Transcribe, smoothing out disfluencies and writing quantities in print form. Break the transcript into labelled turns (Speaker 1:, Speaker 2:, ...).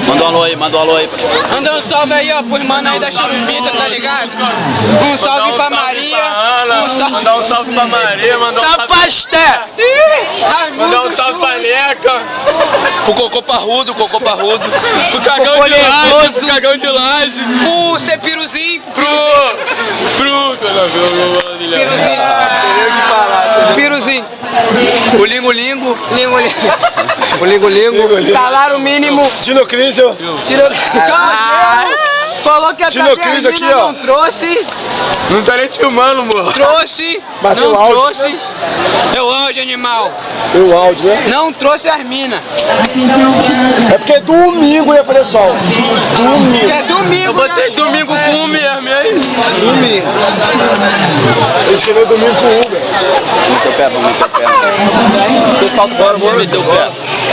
Speaker 1: Manda um alô aí, manda um alô aí.
Speaker 2: Manda um salve aí, ó, pros mano aí da Churubita, tá ligado? Um salve pra Maria.
Speaker 3: Mandar um salve pra Maria, mandar um salve
Speaker 2: pra Pasté.
Speaker 3: Mandar um salve pra Leca.
Speaker 1: Pro Cocô Parrudo, Cocô Parrudo.
Speaker 3: Pro Cagão de Laje, pro Cagão de Laje.
Speaker 2: Pro Cepiruzinho. Piruzinho.
Speaker 1: O Lingo Lingo.
Speaker 2: O Lingo. Salário mínimo.
Speaker 4: Tino Crisel.
Speaker 2: Falou que a
Speaker 4: Cris aqui, ó.
Speaker 2: não trouxe.
Speaker 3: Não tá nem te filmando, amor.
Speaker 2: Trouxe.
Speaker 4: Bateu
Speaker 2: não
Speaker 4: o áudio.
Speaker 2: trouxe. É o áudio, animal.
Speaker 4: Tem o áudio, né?
Speaker 2: Não trouxe as minas.
Speaker 4: É porque domingo ia fazer sol. Domingo.
Speaker 2: É domingo.
Speaker 3: Eu botei domingo com o mesmo, e aí?
Speaker 4: Domingo. Ele escreveu domingo com Uber.
Speaker 1: Meteu o pé, meteu o pé. Bora, meteu o pé.